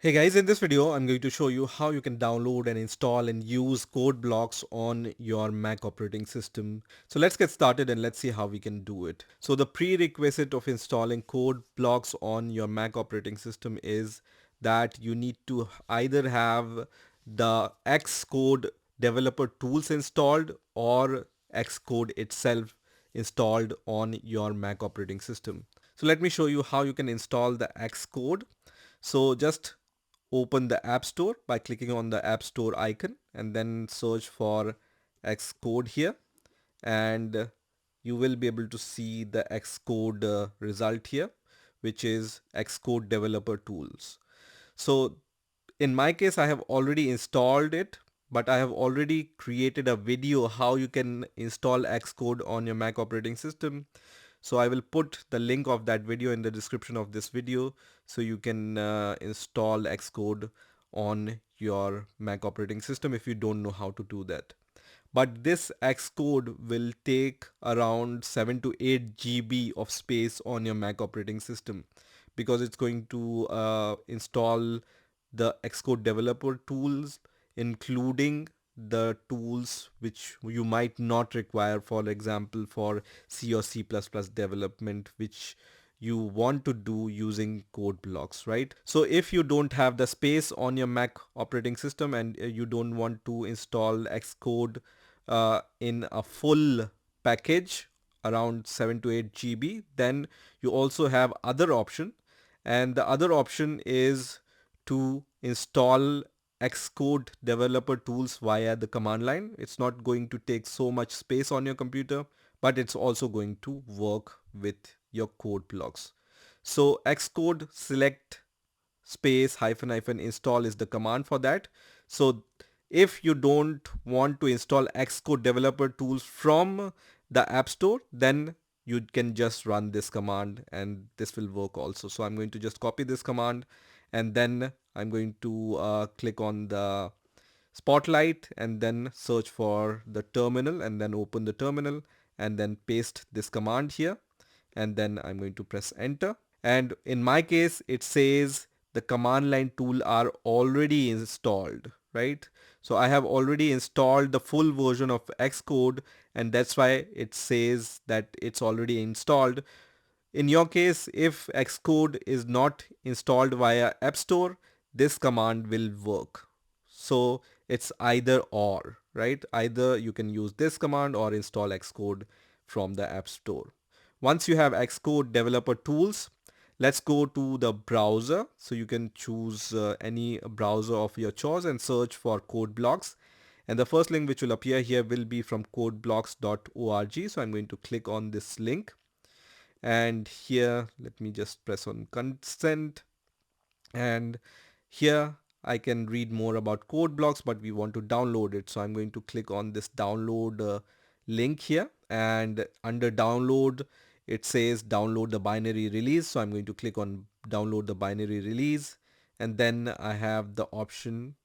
Hey guys, in this video, I'm going to show you how you can download and install and use CodeBlocks on your Mac operating system. So let's get started and let's see how we can do it. So the prerequisite of installing CodeBlocks on your Mac operating system is that you need to either have the Xcode developer tools installed or Xcode itself installed on your Mac operating system. So let me show you how you can install the Xcode. So just open the App Store by clicking on the App Store icon and then search for Xcode here, and you will be able to see the Xcode result here, which is Xcode Developer Tools. So in my case, I have already installed it, but I have already created a video how you can install Xcode on your Mac operating system. So I will put the link of that video in the description of this video so you can install Xcode on your Mac operating system if you don't know how to do that. But this Xcode will take around 7 to 8 GB of space on your Mac operating system because it's going to install the Xcode developer tools, including the tools which you might not require, for example, for C or C++ development, which you want to do using code blocks, right? So if you don't have the space on your Mac operating system and you don't want to install Xcode in a full package around 7 to 8 GB, then you also have other option, and the other option is to install Xcode developer tools via the command line. It's not going to take so much space on your computer, but it's also going to work with your code blocks. So Xcode select space hyphen hyphen install is the command for that. So if you don't want to install Xcode developer tools from the App Store, then you can just run this command and this will work also. So I'm going to just copy this command and then I'm going to click on the spotlight and then search for the terminal and then open the terminal and then paste this command here, and then I'm going to press enter. And in my case, it says the command line tool are already installed, right? So I have already installed the full version of Xcode, and that's why it says that it's already installed. In your case, if Xcode is not installed via App Store, this command will work. So it's either or, right? Either you can use this command or install Xcode from the App Store. Once you have Xcode developer tools, let's go to the browser. So you can choose any browser of your choice and search for CodeBlocks. And the first link which will appear here will be from codeblocks.org. So I'm going to click on this link. And here, let me just press on consent. And here I can read more about code blocks, but we want to download it. So I'm going to click on this download link here, and under download, it says download the binary release. So I'm going to click on download the binary release, and then I have the option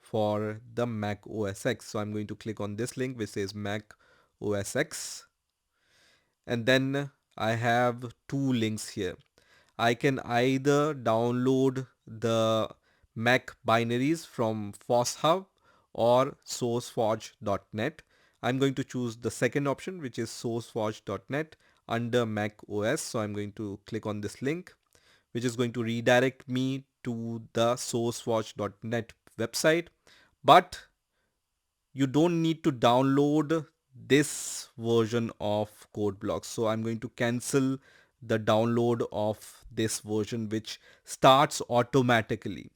for the Mac OS X. So I'm going to click on this link which says Mac OS X, and then I have two links here. I can either download the Mac binaries from FossHub or sourceforge.net. I'm going to choose the second option, which is sourceforge.net under Mac OS. So I'm going to click on this link, which is going to redirect me to the sourceforge.net website. But you don't need to download this version of CodeBlocks. So I'm going to cancel the download of this version, which starts automatically.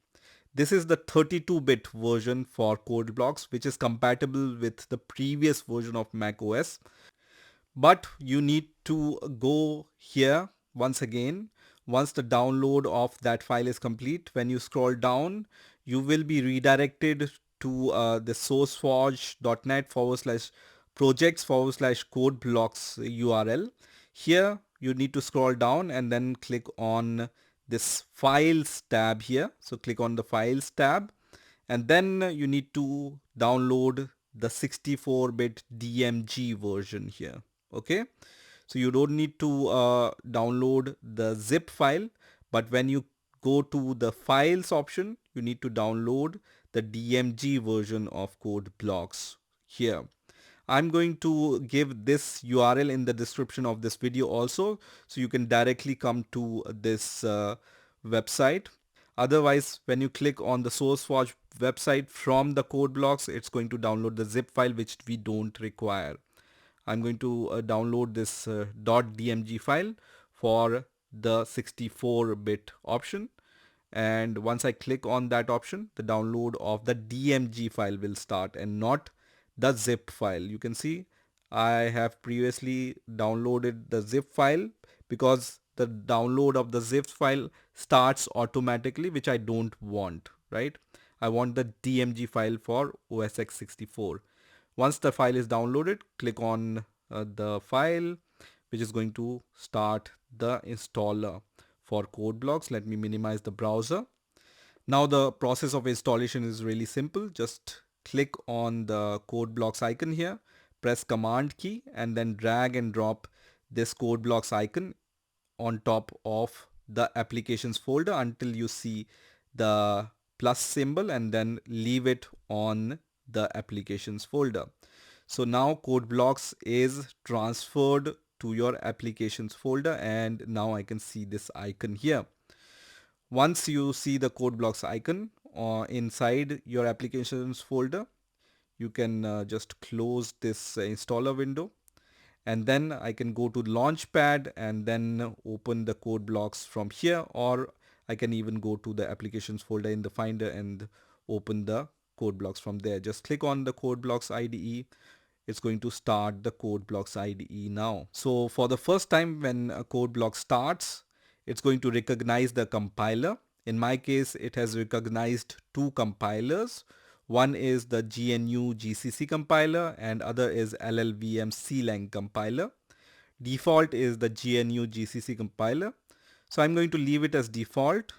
This is the 32-bit version for CodeBlocks, which is compatible with the previous version of macOS. But you need to go here once again. Once the download of that file is complete, when you scroll down, you will be redirected to the sourceforge.net /projects /code blocks URL. Here you need to scroll down and then click on this files tab here. So click on the files tab, and then you need to download the 64-bit DMG version here. Okay, so you don't need to download the zip file, but when you go to the files option. You need to download the DMG version of CodeBlocks here. I'm going to give this URL in the description of this video also, so you can directly come to this website. Otherwise, when you click on the SourceForge website from the CodeBlocks, it's going to download the zip file which we don't require. I'm going to download this .dmg file for the 64-bit option, and once I click on that option, the download of the DMG file will start and not the zip file. You can see I have previously downloaded the zip file because the download of the zip file starts automatically, which I don't want, right? I want the DMG file for OS X 64. Once the file is downloaded, click on the file, which is going to start the installer for CodeBlocks. Let me minimize the browser. Now the process of installation is really simple. Just click on the CodeBlocks icon here, press Command key, and then drag and drop this CodeBlocks icon on top of the applications folder until you see the plus symbol, and then leave it on the applications folder. So now CodeBlocks is transferred to your applications folder, and now I can see this icon here. Once you see the CodeBlocks icon inside your applications folder, you can just close this installer window, and then I can go to Launchpad and then open the CodeBlocks from here, or I can even go to the applications folder in the Finder and open the CodeBlocks from there. Just click on the CodeBlocks IDE. It's going to start the CodeBlocks IDE now. So for the first time when a CodeBlock starts, it's going to recognize the compiler. In my case, it has recognized two compilers. One is the GNU GCC compiler and other is LLVM CLang compiler. Default is the GNU GCC compiler. So I'm going to leave it as default.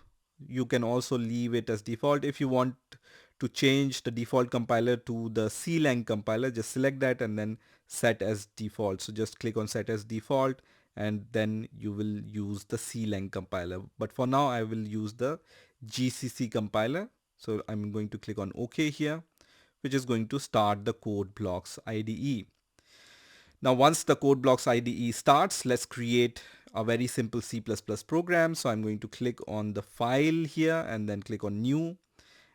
You can also leave it as default. If you want to change the default compiler to the CLang compiler, just select that and then set as default. So just click on set as default, and then you will use the CLang compiler. But for now, I will use the GCC compiler. So I'm going to click on OK here, which is going to start the CodeBlocks IDE. Now, once the CodeBlocks IDE starts, let's create a very simple C++ program. So I'm going to click on the file here and then click on new,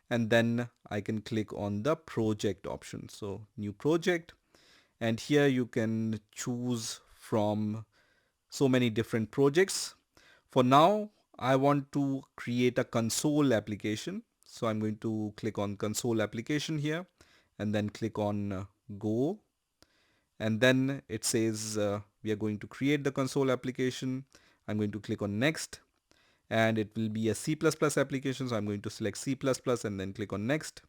and then I can click on the project option. So new project, and here you can choose from so many different projects. For now, I want to create a console application. So I'm going to click on console application here and then click on go. And then it says we are going to create the console application. I'm going to click on next, and it will be a C++ application. So I'm going to select C++ and then click on next.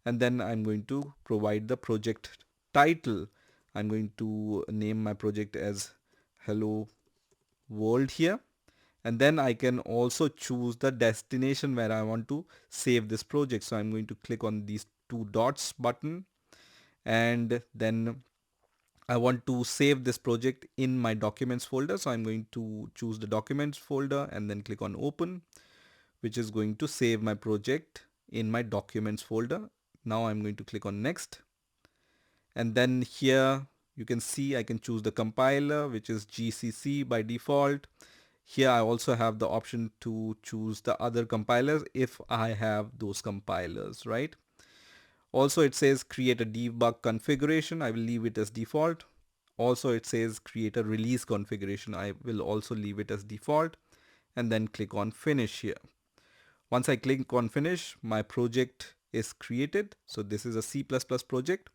And then I'm going to provide the project title. I'm going to name my project as Hello World here. And then I can also choose the destination where I want to save this project. So I'm going to click on these two dots button, and then I want to save this project in my documents folder. So I'm going to choose the documents folder and then click on open, which is going to save my project in my documents folder. Now I'm going to click on next. And then here you can see I can choose the compiler, which is GCC by default. Here I also have the option to choose the other compilers if I have those compilers, right? Also, it says create a debug configuration. I will leave it as default. Also, it says create a release configuration. I will also leave it as default, and then click on finish here. Once I click on finish, my project is created. So this is a C++ project.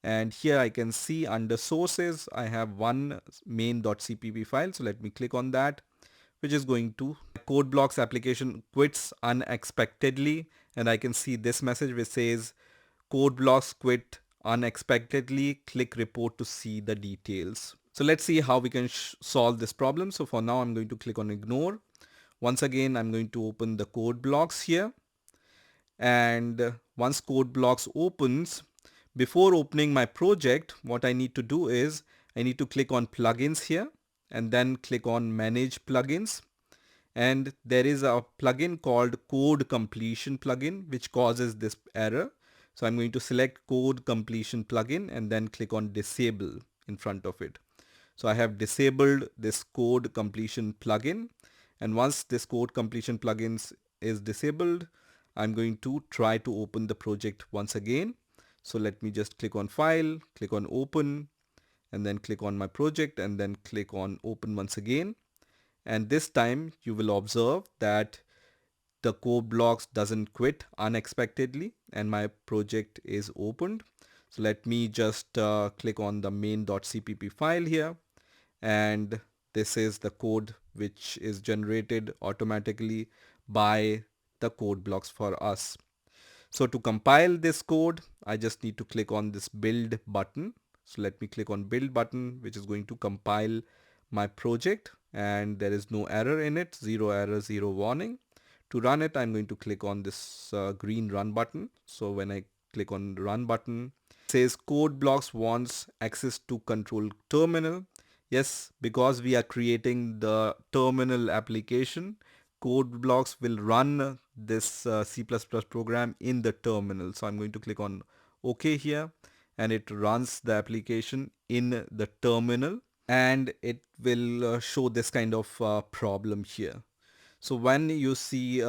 And here I can see under sources, I have one main.cpp file. So let me click on that, which is going to CodeBlocks application quits unexpectedly. And I can see this message which says CodeBlocks quit unexpectedly. Click report to see the details. So let's see how we can solve this problem. So for now, I'm going to click on ignore. Once again, I'm going to open the CodeBlocks here. And once CodeBlocks opens, before opening my project, what I need to do is I need to click on plugins here and then click on manage plugins. and there is a plugin called code completion plugin which causes this error. So I'm going to select code completion plugin and then click on disable in front of it. So I have disabled this code completion plugin, and once this code completion plugins is disabled, I'm going to try to open the project once again. So let me just click on file, click on open, and then click on my project and then click on open once again. And this time you will observe that the CodeBlocks doesn't quit unexpectedly and my project is opened. So let me just click on the main.cpp file here, and this is the code which is generated automatically by the CodeBlocks for us. So to compile this code, I just need to click on this build button. So let me click on build button, which is going to compile my project, and there is no error in it, zero error, zero warning. To run it, I'm going to click on this green run button. So when I click on run button, it says CodeBlocks wants access to control terminal. Yes, because we are creating the terminal application, CodeBlocks will run this C++ program in the terminal. So I'm going to click on OK here, and it runs the application in the terminal, and it will show this kind of problem here. So when you see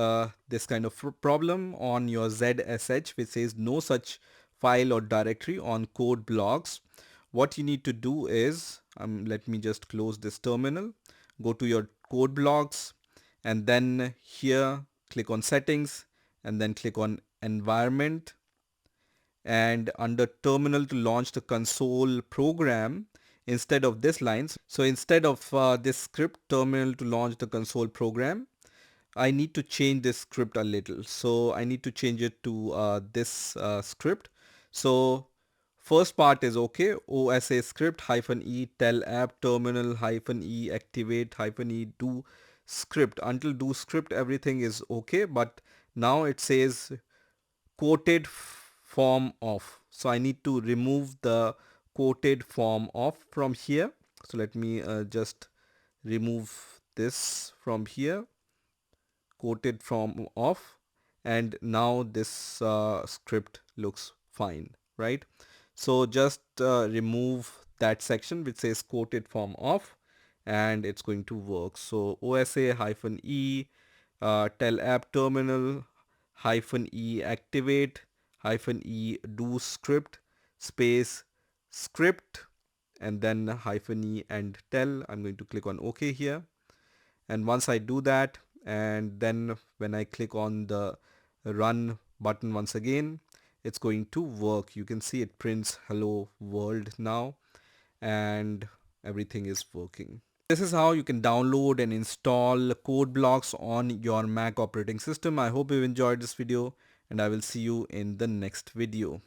this kind of problem on your ZSH which says no such file or directory on CodeBlocks, what you need to do is, let me just close this terminal, go to your CodeBlocks, and then here click on settings and then click on environment, and under terminal to launch the console program, instead of this lines, so instead of this script terminal to launch the console program, I need to change this script a little. So I need to change it to this script. So first part is okay. OSA script -e tell app terminal -e activate -e do script. Until do script everything is okay, but now it says quoted form off. So I need to remove the quoted form off from here. So let me just remove this from here, quoted from off, and now this script looks fine, right? So just remove that section which says quoted from off, and it's going to work. So OSA -e tell app terminal -e activate -e do script space script, and then -e and tell. I'm going to click on OK here, and once I do that, and then when I click on the run button once again, it's going to work. You can see it prints hello world now, and everything is working. This is how you can download and install CodeBlocks on your Mac operating system. I hope you enjoyed this video, and I will see you in the next video.